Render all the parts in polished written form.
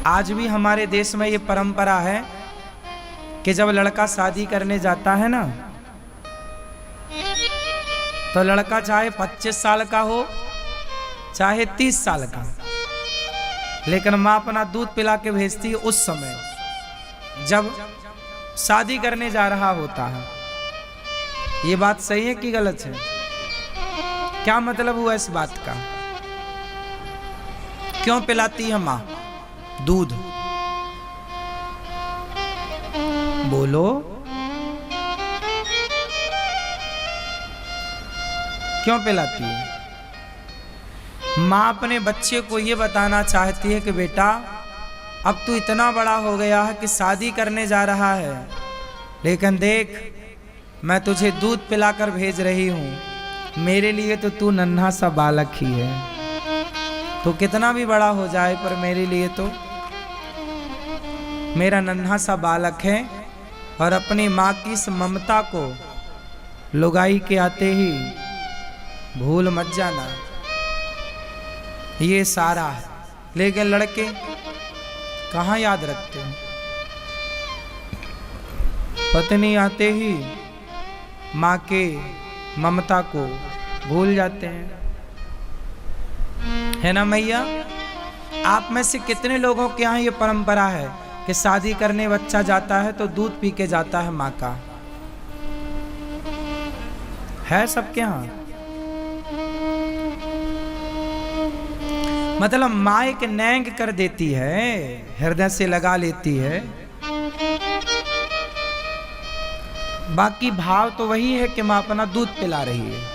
आज भी हमारे देश में ये परंपरा है कि जब लड़का शादी करने जाता है ना, तो लड़का चाहे 25 साल का हो चाहे 30 साल का, लेकिन माँ अपना दूध पिला के भेजती है उस समय जब शादी करने जा रहा होता है। ये बात सही है कि गलत है? क्या मतलब हुआ इस बात का? क्यों पिलाती है माँ दूध? बोलो, क्यों पिलाती है? माँ अपने बच्चे को ये बताना चाहती है कि बेटा अब तू इतना बड़ा हो गया है कि शादी करने जा रहा है, लेकिन देख मैं तुझे दूध पिलाकर भेज रही हूँ। मेरे लिए तो तू नन्हा सा बालक ही है, तो कितना भी बड़ा हो जाए पर मेरे लिए तो मेरा नन्हा सा बालक है। और अपनी माँ की इस ममता को लुगाई के आते ही भूल मत जाना। ये सारा है, लेकिन लड़के कहाँ याद रखते हैं? पत्नी आते ही माँ के ममता को भूल जाते हैं, है ना मैया? आप में से कितने लोगों के यहाँ ये परंपरा है कि शादी करने बच्चा जाता है तो दूध पी के जाता है माँ का? है सबके यहाँ? मतलब माँ एक नैंग कर देती है, हृदय से लगा लेती है, बाकी भाव तो वही है कि माँ अपना दूध पिला रही है।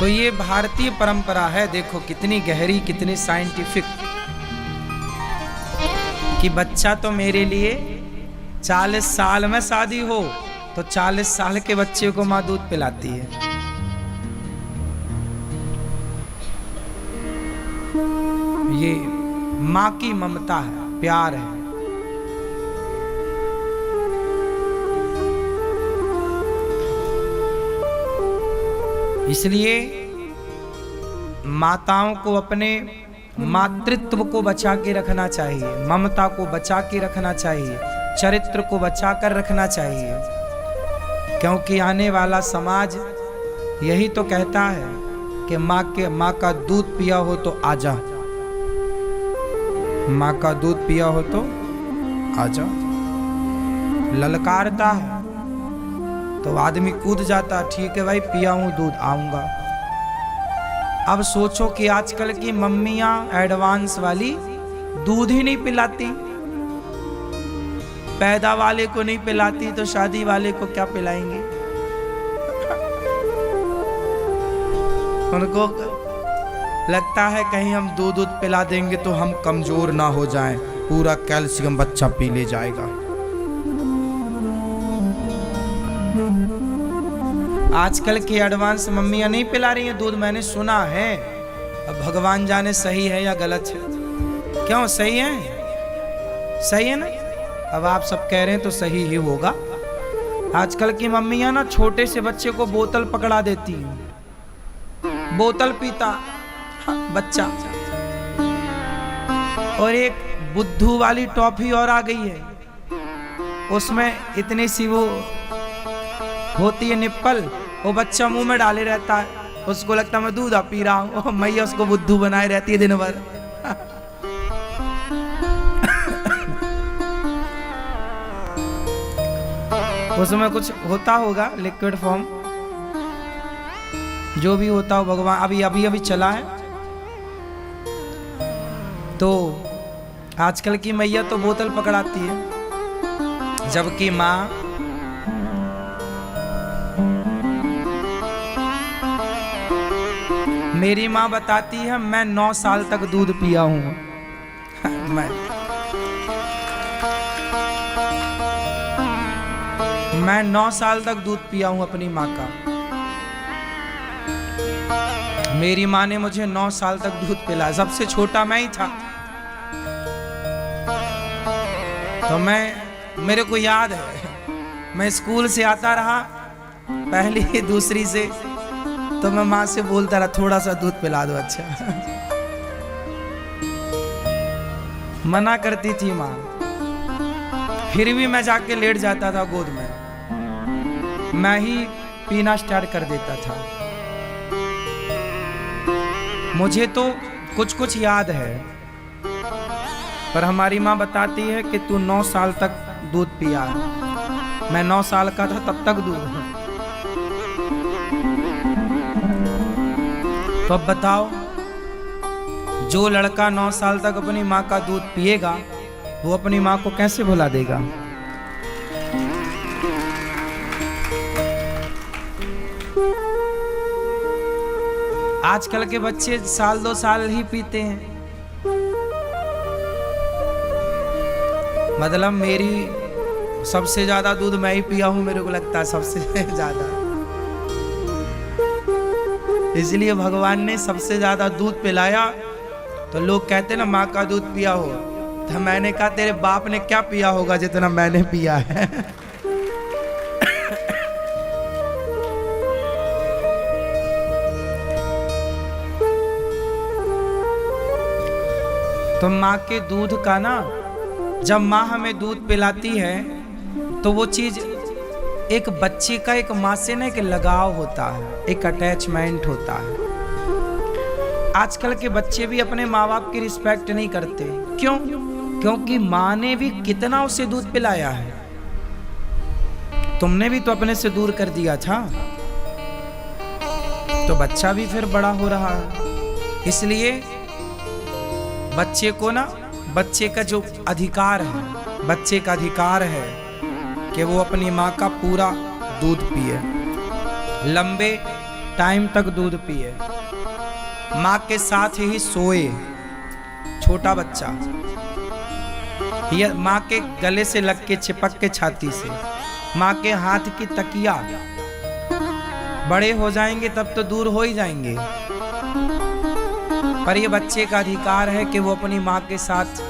तो ये भारतीय परंपरा है, देखो कितनी गहरी, कितनी साइंटिफिक, कि बच्चा तो मेरे लिए 40 साल में शादी हो तो 40 साल के बच्चे को माँ दूध पिलाती है। ये माँ की ममता है, प्यार है। इसलिए माताओं को अपने मातृत्व को बचा के रखना चाहिए, ममता को बचा के रखना चाहिए, चरित्र को बचा कर रखना चाहिए, क्योंकि आने वाला समाज यही तो कहता है कि माँ का दूध पिया हो तो आजा, माँ का दूध पिया हो तो आजा। ललकारता है तो आदमी कूद जाता, ठीक है भाई पिया हूं दूध, आऊंगा। अब सोचो कि आजकल की मम्मियां एडवांस वाली दूध ही नहीं पिलाती, पैदा वाले को नहीं पिलाती तो शादी वाले को क्या पिलाएंगे? उनको लगता है कहीं हम दूध पिला देंगे तो हम कमजोर ना हो जाएं, पूरा कैल्शियम बच्चा पी ले जाएगा। आजकल की एडवांस मम्मियां नहीं पिला रही हैं दूध, मैंने सुना है। अब भगवान जाने सही है या गलत है। क्यों सही है? सही है ना? अब आप सब कह रहे हैं तो सही ही होगा। आजकल की मम्मियां ना छोटे से बच्चे को बोतल पकड़ा देती हैं, बोतल पीता बच्चा। और एक बुद्धू वाली टॉफी और आ गई है, उसमें इतनी सी वो होती है निप्पल, वो बच्चा मुंह में डाले रहता है, उसको लगता है मैं दूध पी रहा हूँ, मैया उसको बुद्धू बनाए रहती है दिन भर। उसमें कुछ होता होगा लिक्विड फॉर्म, जो भी होता हो भगवान, अभी चला है। तो आजकल की मैया तो बोतल पकड़ाती है, जबकि माँ मेरी माँ बताती है मैं 9 साल तक दूध पिया हूँ। मैं 9 साल तक दूध पिया हूँ अपनी माँ का। मेरी माँ ने मुझे 9 साल तक दूध पिलाया, सबसे छोटा मैं ही था। तो मेरे को याद है, मैं स्कूल से आता रहा, पहली दूसरी से तो मैं माँ से बोलता रहा थोड़ा सा दूध पिला दो। अच्छा मना करती थी माँ, फिर भी मैं जाके लेट जाता था गोद में, मैं ही पीना स्टार्ट कर देता था। मुझे तो कुछ कुछ याद है, पर हमारी माँ बताती है कि तू 9 साल तक दूध पिया है। मैं 9 साल का था तब तक दूध। तो अब बताओ, जो लड़का 9 साल तक अपनी माँ का दूध पिएगा वो अपनी माँ को कैसे भुला देगा? आजकल के बच्चे 1-2 साल ही पीते हैं। मतलब मेरी सबसे ज्यादा दूध मैं ही पिया हूं, मेरे को लगता है सबसे ज्यादा। इसलिए भगवान ने सबसे ज्यादा दूध पिलाया। तो लोग कहते ना माँ का दूध पिया हो, तो मैंने कहा तेरे बाप ने क्या पिया होगा जितना मैंने पिया है। तो माँ के दूध का ना, जब माँ हमें दूध पिलाती है तो वो चीज एक बच्चे का एक माँ से ना एक लगाव होता है, एक अटैचमेंट होता है। आजकल के बच्चे भी अपने माँ बाप की रिस्पेक्ट नहीं करते। क्यों? क्योंकि माँ ने भी कितना उसे दूध पिलाया है। तुमने भी तो अपने से दूर कर दिया था, तो बच्चा भी फिर बड़ा हो रहा है। इसलिए बच्चे को ना, बच्चे का जो अधिकार है, बच्चे का अधिकार है कि वो अपनी माँ का पूरा दूध पिए, लंबे टाइम तक दूध पिए, माँ के साथ ही सोए। छोटा बच्चा या माँ के गले से लग के चिपक के छाती से, माँ के हाथ की तकिया। बड़े हो जाएंगे तब तो दूर हो ही जाएंगे, पर ये बच्चे का अधिकार है कि वो अपनी माँ के साथ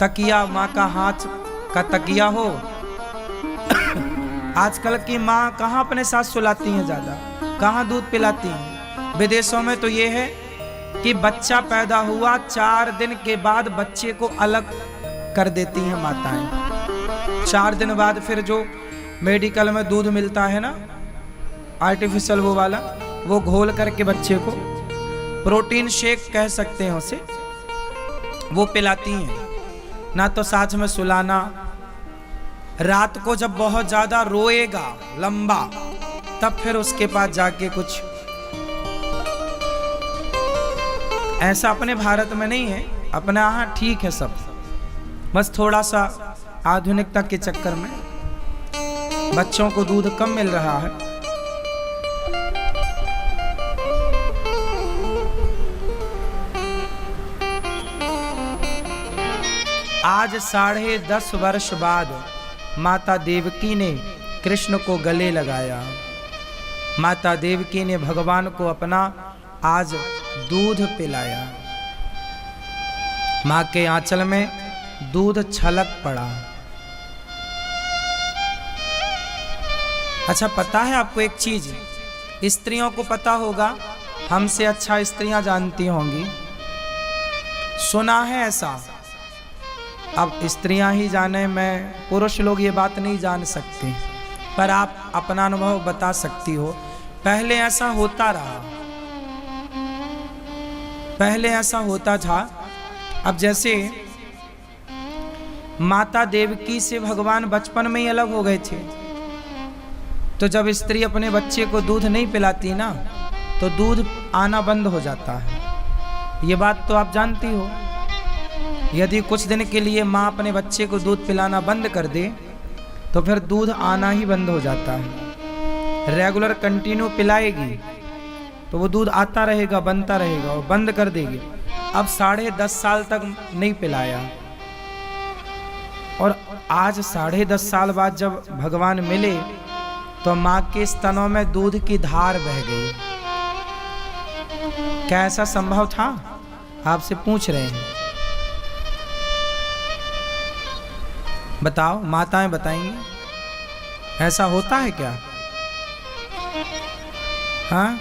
तकिया, माँ का हाथ का तकिया हो। आजकल की माँ कहाँ अपने साथ सुलाती हैं ज्यादा, कहाँ दूध पिलाती हैं। विदेशों में तो ये है कि बच्चा पैदा हुआ 4 दिन के बाद बच्चे को अलग कर देती हैं माताएं। 4 दिन बाद फिर जो मेडिकल में दूध मिलता है ना, आर्टिफिशियल वो वाला, वो घोल करके बच्चे को, प्रोटीन शेक कह सकते हैं उसे, वो पिलाती हैं। ना तो साथ में सुलाना। रात को जब बहुत ज्यादा रोएगा लंबा, तब फिर उसके पास जाके कुछ। ऐसा अपने भारत में नहीं है, अपने यहाँ ठीक है सब, बस थोड़ा सा आधुनिकता के चक्कर में बच्चों को दूध कम मिल रहा है। आज 10.5 वर्ष बाद माता देवकी ने कृष्ण को गले लगाया। माता देवकी ने भगवान को अपना आज दूध पिलाया। माँ के आंचल में दूध छलक पड़ा। अच्छा, पता है आपको एक चीज, स्त्रियों को पता होगा, हमसे अच्छा स्त्रियां जानती होंगी। सुना है ऐसा, अब स्त्रियां ही जाने, मैं पुरुष लोग ये बात नहीं जान सकते, पर आप अपना अनुभव बता सकती हो। पहले ऐसा होता रहा, पहले ऐसा होता था। अब जैसे माता देवकी से भगवान बचपन में ही अलग हो गए थे, तो जब स्त्री अपने बच्चे को दूध नहीं पिलाती ना, तो दूध आना बंद हो जाता है। ये बात तो आप जानती हो। यदि कुछ दिन के लिए माँ अपने बच्चे को दूध पिलाना बंद कर दे, तो फिर दूध आना ही बंद हो जाता है। रेगुलर कंटिन्यू पिलाएगी तो वो दूध आता रहेगा, बनता रहेगा, और बंद कर देगी। अब 10.5 साल तक नहीं पिलाया, और आज 10.5 साल बाद जब भगवान मिले तो माँ के स्तनों में दूध की धार बह गई। क्या ऐसा संभव था? आपसे पूछ रहे हैं, बताओ, माताएं बताएंगी ऐसा होता है क्या? हाँ,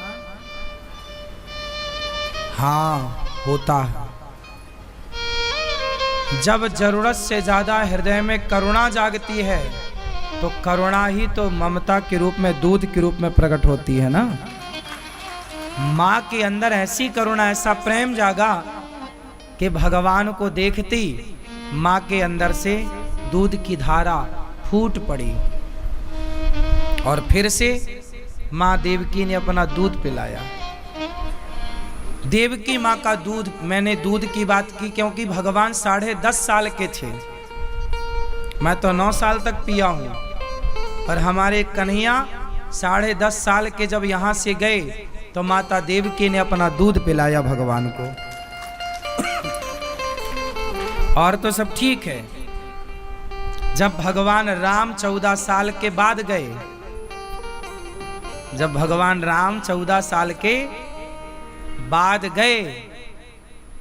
हाँ होता है। जब जरूरत से ज्यादा हृदय में करुणा जागती है तो करुणा ही तो ममता के रूप में, दूध के रूप में प्रकट होती है ना। माँ के अंदर ऐसी करुणा, ऐसा प्रेम जागा कि भगवान को देखती माँ के अंदर से दूध की धारा फूट पड़ी और फिर से माँ देवकी ने अपना दूध पिलाया। देवकी माँ का दूध, मैंने दूध की बात की क्योंकि भगवान 10.5 साल के थे, मैं तो 9 साल तक पिया हूँ, पर हमारे कन्हैया 10.5 साल के जब यहाँ से गए तो माता देवकी ने अपना दूध पिलाया भगवान को। और तो सब ठीक है। जब भगवान राम 14 साल के बाद गए, जब भगवान राम 14 साल के बाद गए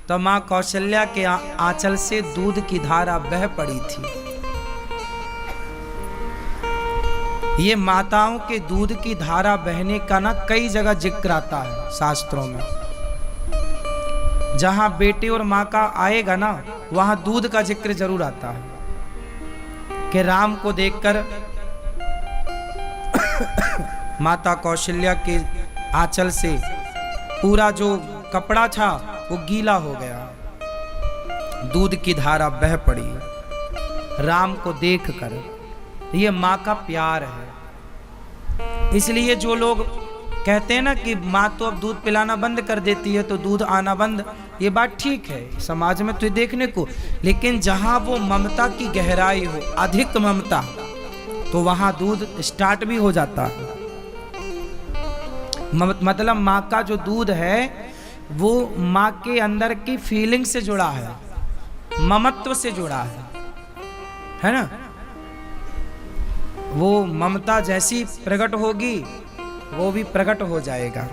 तो मां कौशल्या के आंचल से दूध की धारा बह पड़ी थी। ये माताओं के दूध की धारा बहने का ना कई जगह जिक्र आता है शास्त्रों में। जहां बेटे और मां का आएगा ना वहां दूध का जिक्र जरूर आता है कि राम को देखकर माता कौशल्या के आंचल से पूरा जो कपड़ा था वो गीला हो गया, दूध की धारा बह पड़ी राम को देखकर। ये माँ का प्यार है। इसलिए जो लोग कहते हैं ना कि माँ तो अब दूध पिलाना बंद कर देती है तो दूध आना बंद, ये बात ठीक है समाज में तो देखने को, लेकिन जहाँ वो ममता की गहराई हो, अधिक ममता, तो वहाँ दूध स्टार्ट भी हो जाता है। मतलब माँ का जो दूध है वो माँ के अंदर की फीलिंग से जुड़ा है, ममत्व से जुड़ा है ना। वो ममता जैसी प्रकट होगी वो भी प्रकट हो जाएगा।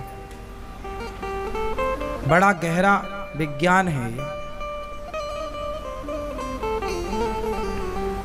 बड़ा गहरा विज्ञान है ये।